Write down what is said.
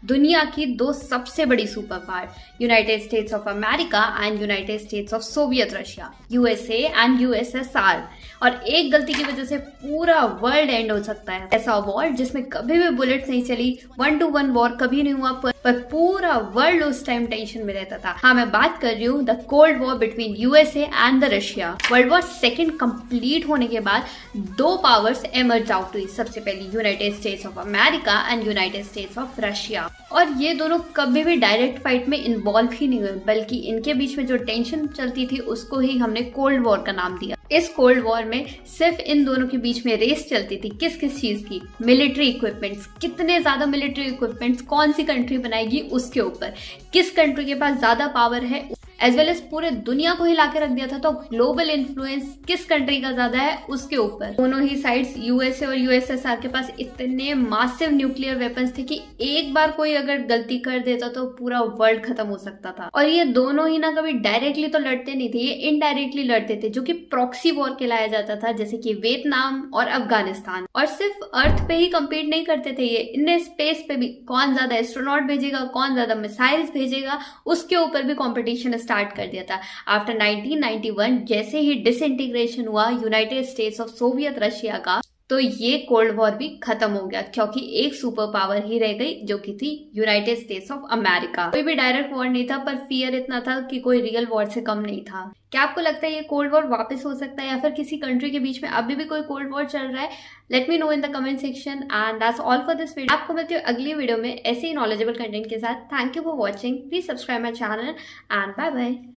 दुनिया की दो सबसे बड़ी super power, United states of America and United states of Soviet Russia, USA and USSR. और एक गलती की वजह से पूरा वर्ल्ड एंड हो सकता है। ऐसा वॉर जिसमें कभी भी बुलेट नहीं चली, 1-to-1 वॉर कभी नहीं हुआ, पर पूरा वर्ल्ड उस टाइम टेंशन में रहता था। हाँ, मैं बात कर रही हूँ the cold war between USA and the Russia. World war second complete होने के बाद दो पावर्स एमर्ज आउट हुई। सबसे पहले United states of America and United states of Russia. और ये दोनों कभी भी डायरेक्ट फाइट में इन्वॉल्व ही नहीं हुए, बल्कि इनके बीच में जो टेंशन चलती थी उसको ही हमने कोल्ड वॉर का नाम दिया। इस कोल्ड वॉर में सिर्फ इन दोनों के बीच में रेस चलती थी किस किस चीज की, मिलिट्री इक्विपमेंट्स, कितने ज्यादा मिलिट्री इक्विपमेंट्स कौन सी कंट्री बनाएगी उसके ऊपर, किस कंट्री के पास ज्यादा पावर है, एज वेल एज पूरे दुनिया को हिला के रख दिया था। तो ग्लोबल इन्फ्लुएंस किस कंट्री का ज्यादा है उसके ऊपर। दोनों ही साइड्स यूएसए और यूएसएसआर के पास इतने मासिव न्यूक्लियर वेपन्स थे कि एक बार कोई अगर गलती कर देता तो पूरा वर्ल्ड खत्म हो सकता था। और ये दोनों ही ना कभी डायरेक्टली तो लड़ते नहीं थे, ये इनडायरेक्टली लड़ते थे, जो कि प्रॉक्सी वॉर कहलाया जाता था, जैसे कि वियतनाम और अफगानिस्तान। और सिर्फ अर्थ पे ही कम्पीट नहीं करते थे ये, इन स्पेस पे भी कौन ज्यादा एस्ट्रोनॉट भेजेगा, कौन ज्यादा मिसाइल्स भेजेगा, उसके ऊपर भी कॉम्पिटिशन स्टार्ट कर दिया था। आफ्टर 1991 जैसे ही डिसइंटीग्रेशन हुआ United states of Soviet Russia का, तो ये कोल्ड वॉर भी खत्म हो गया, क्योंकि एक सुपर पावर ही रह गई जो कि थी यूनाइटेड स्टेट्स ऑफ अमेरिका। कोई भी डायरेक्ट वॉर नहीं था, पर फियर इतना था कि कोई रियल वॉर से कम नहीं था। क्या आपको लगता है ये कोल्ड वॉर वापस हो सकता है, या फिर किसी कंट्री के बीच में अभी भी कोई कोल्ड वॉर चल रहा है? Let me know in the comment section. And that's all for this video. आपको मिलती हूँ अगली वीडियो में ऐसे ही नॉलेजेबल कंटेंट के साथ। Thank you for watching, please subscribe my channel and bye bye.